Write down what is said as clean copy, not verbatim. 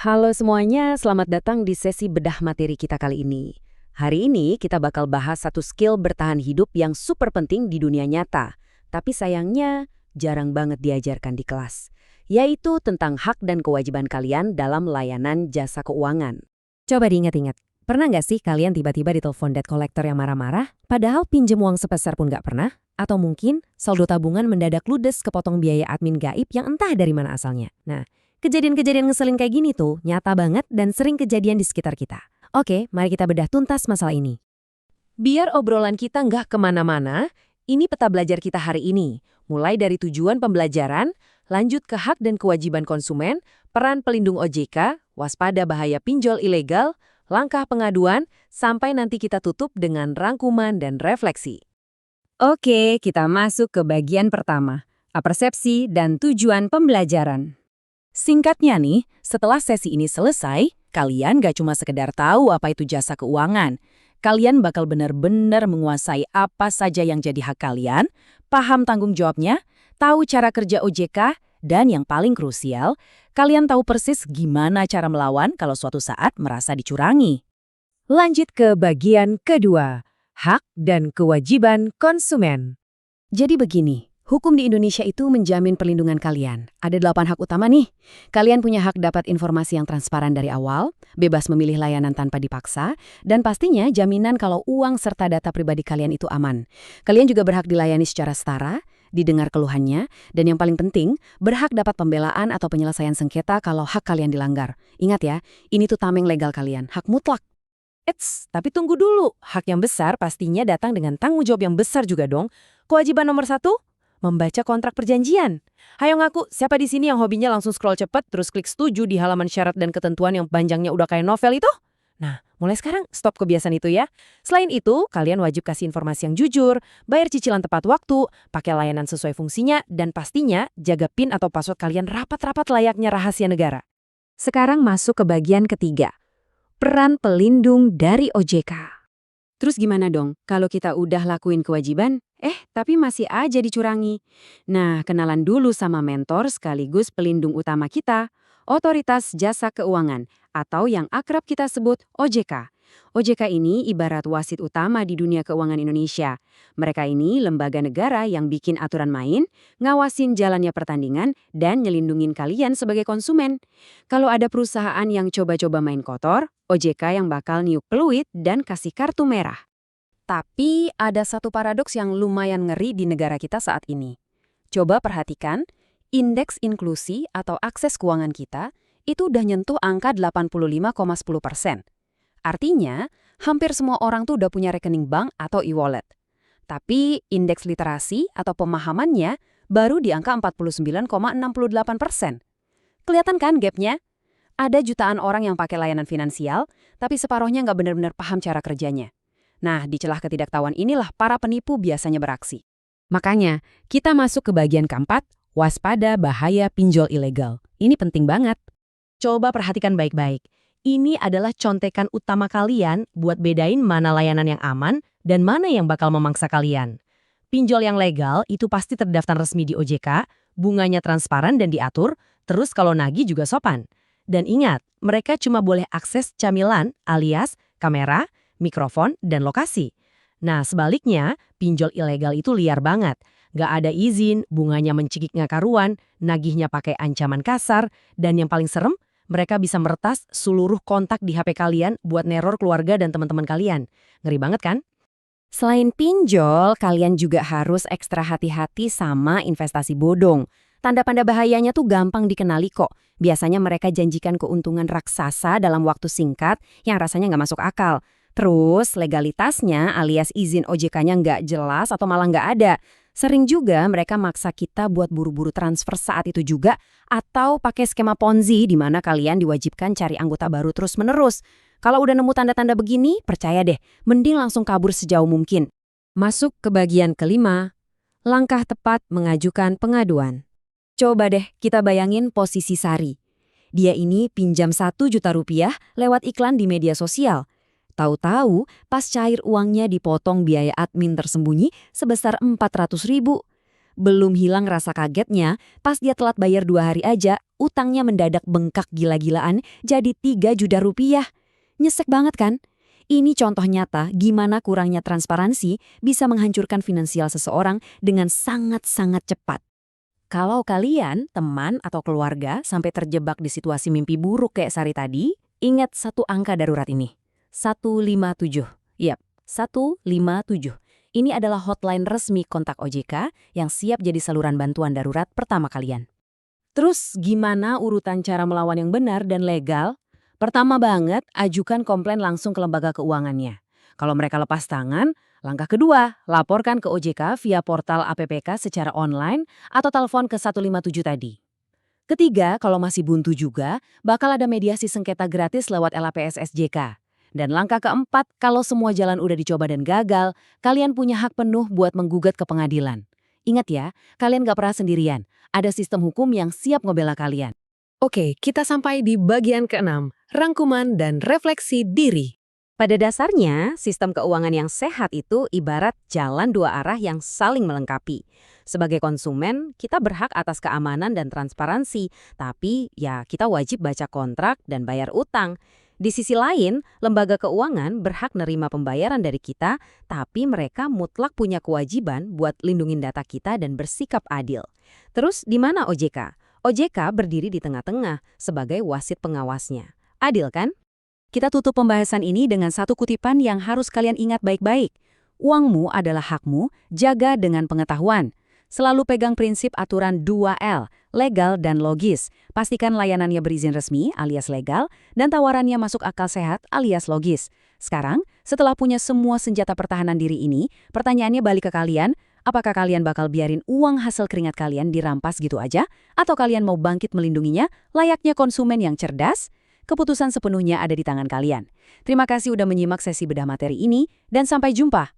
Halo semuanya, selamat datang di sesi bedah materi kita kali ini. Hari ini kita bakal bahas satu skill bertahan hidup yang super penting di dunia nyata, tapi sayangnya jarang banget diajarkan di kelas, yaitu tentang hak dan kewajiban kalian dalam layanan jasa keuangan. Coba diingat-ingat, pernah nggak sih kalian tiba-tiba ditelepon debt collector yang marah-marah, padahal pinjem uang sepeser pun nggak pernah? Atau mungkin saldo tabungan mendadak ludes kepotong biaya admin gaib yang entah dari mana asalnya. Nah, kejadian-kejadian ngeselin kayak gini tuh nyata banget dan sering kejadian di sekitar kita. Oke, mari kita bedah tuntas masalah ini. Biar obrolan kita nggak kemana-mana, ini peta belajar kita hari ini. Mulai dari tujuan pembelajaran, lanjut ke hak dan kewajiban konsumen, peran pelindung OJK, waspada bahaya pinjol ilegal, langkah pengaduan, sampai nanti kita tutup dengan rangkuman dan refleksi. Oke, kita masuk ke bagian pertama, persepsi dan tujuan pembelajaran. Singkatnya nih, setelah sesi ini selesai, kalian gak cuma sekedar tahu apa itu jasa keuangan. Kalian bakal benar-benar menguasai apa saja yang jadi hak kalian, paham tanggung jawabnya, tahu cara kerja OJK, dan yang paling krusial, kalian tahu persis gimana cara melawan kalau suatu saat merasa dicurangi. Lanjut ke bagian kedua, hak dan kewajiban konsumen. Jadi begini, hukum di Indonesia itu menjamin perlindungan kalian. Ada 8 hak utama nih. Kalian punya hak dapat informasi yang transparan dari awal, bebas memilih layanan tanpa dipaksa, dan pastinya jaminan kalau uang serta data pribadi kalian itu aman. Kalian juga berhak dilayani secara setara, didengar keluhannya, dan yang paling penting, berhak dapat pembelaan atau penyelesaian sengketa kalau hak kalian dilanggar. Ingat ya, ini tuh tameng legal kalian, hak mutlak. Tapi tunggu dulu, hak yang besar pastinya datang dengan tanggung jawab yang besar juga dong. Kewajiban nomor 1? Membaca kontrak perjanjian. Hayo ngaku, siapa di sini yang hobinya langsung scroll cepet terus klik setuju di halaman syarat dan ketentuan yang panjangnya udah kayak novel itu? Nah, mulai sekarang stop kebiasaan itu ya. Selain itu, kalian wajib kasih informasi yang jujur, bayar cicilan tepat waktu, pakai layanan sesuai fungsinya, dan pastinya jaga PIN atau password kalian rapat-rapat layaknya rahasia negara. Sekarang masuk ke bagian ketiga, peran pelindung dari OJK. Terus gimana dong kalau kita udah lakuin kewajiban, tapi masih aja dicurangi? Nah, kenalan dulu sama mentor sekaligus pelindung utama kita, Otoritas Jasa Keuangan, atau yang akrab kita sebut OJK. OJK ini ibarat wasit utama di dunia keuangan Indonesia. Mereka ini lembaga negara yang bikin aturan main, ngawasin jalannya pertandingan, dan nyelindungin kalian sebagai konsumen. Kalau ada perusahaan yang coba-coba main kotor, OJK yang bakal niup peluit dan kasih kartu merah. Tapi ada satu paradoks yang lumayan ngeri di negara kita saat ini. Coba perhatikan, indeks inklusi atau akses keuangan kita itu udah nyentuh angka 85,10%. Artinya, hampir semua orang tuh udah punya rekening bank atau e-wallet. Tapi indeks literasi atau pemahamannya baru di angka 49,68%. Kelihatan kan gapnya? Ada jutaan orang yang pakai layanan finansial, tapi separuhnya nggak benar-benar paham cara kerjanya. Nah, di celah ketidaktahuan inilah para penipu biasanya beraksi. Makanya, kita masuk ke bagian keempat, waspada bahaya pinjol ilegal. Ini penting banget. Coba perhatikan baik-baik. Ini adalah contekan utama kalian buat bedain mana layanan yang aman dan mana yang bakal memangsa kalian. Pinjol yang legal itu pasti terdaftar resmi di OJK, bunganya transparan dan diatur, terus kalau nagih juga sopan. Dan ingat, mereka cuma boleh akses camilan alias kamera, mikrofon, dan lokasi. Nah, sebaliknya, pinjol ilegal itu liar banget. Nggak ada izin, bunganya mencekik nggak karuan, nagihnya pakai ancaman kasar, dan yang paling serem, mereka bisa meretas seluruh kontak di HP kalian buat neror keluarga dan teman-teman kalian. Ngeri banget kan? Selain pinjol, kalian juga harus ekstra hati-hati sama investasi bodong. Tanda-tanda bahayanya tuh gampang dikenali kok. Biasanya mereka janjikan keuntungan raksasa dalam waktu singkat yang rasanya nggak masuk akal. Terus legalitasnya alias izin OJK-nya nggak jelas atau malah nggak ada. Sering juga mereka maksa kita buat buru-buru transfer saat itu juga atau pakai skema Ponzi di mana kalian diwajibkan cari anggota baru terus-menerus. Kalau udah nemu tanda-tanda begini, percaya deh, mending langsung kabur sejauh mungkin. Masuk ke bagian kelima, langkah tepat mengajukan pengaduan. Coba deh kita bayangin posisi Sari. Dia ini pinjam 1 juta rupiah lewat iklan di media sosial. Tahu-tahu, pas cair uangnya dipotong biaya admin tersembunyi sebesar 400.000. Belum hilang rasa kagetnya, pas dia telat bayar 2 hari aja, utangnya mendadak bengkak gila-gilaan jadi 3 juta rupiah. Nyesek banget kan? Ini contoh nyata gimana kurangnya transparansi bisa menghancurkan finansial seseorang dengan sangat-sangat cepat. Kalau kalian, teman atau keluarga sampai terjebak di situasi mimpi buruk kayak Sari tadi, ingat satu angka darurat ini. 157. Yap, 157. Ini adalah hotline resmi kontak OJK yang siap jadi saluran bantuan darurat pertama kalian. Terus gimana urutan cara melawan yang benar dan legal? Pertama banget, ajukan komplain langsung ke lembaga keuangannya. Kalau mereka lepas tangan, langkah kedua, laporkan ke OJK via portal APPK secara online atau telepon ke 157 tadi. Ketiga, kalau masih buntu juga, bakal ada mediasi sengketa gratis lewat LAPSSJK. Dan langkah keempat, kalau semua jalan udah dicoba dan gagal, kalian punya hak penuh buat menggugat ke pengadilan. Ingat ya, kalian gak pernah sendirian. Ada sistem hukum yang siap ngebela kalian. Oke, kita sampai di bagian ke-6, rangkuman dan refleksi diri. Pada dasarnya, sistem keuangan yang sehat itu ibarat jalan dua arah yang saling melengkapi. Sebagai konsumen, kita berhak atas keamanan dan transparansi, tapi ya kita wajib baca kontrak dan bayar utang. Di sisi lain, lembaga keuangan berhak nerima pembayaran dari kita, tapi mereka mutlak punya kewajiban buat lindungin data kita dan bersikap adil. Terus di mana OJK? OJK berdiri di tengah-tengah sebagai wasit pengawasnya. Adil kan? Kita tutup pembahasan ini dengan satu kutipan yang harus kalian ingat baik-baik. Uangmu adalah hakmu, jaga dengan pengetahuan. Selalu pegang prinsip aturan 2L, legal dan logis. Pastikan layanannya berizin resmi alias legal dan tawarannya masuk akal sehat alias logis. Sekarang, setelah punya semua senjata pertahanan diri ini, pertanyaannya balik ke kalian, apakah kalian bakal biarin uang hasil keringat kalian dirampas gitu aja? Atau kalian mau bangkit melindunginya layaknya konsumen yang cerdas? Keputusan sepenuhnya ada di tangan kalian. Terima kasih udah menyimak sesi bedah materi ini, dan sampai jumpa.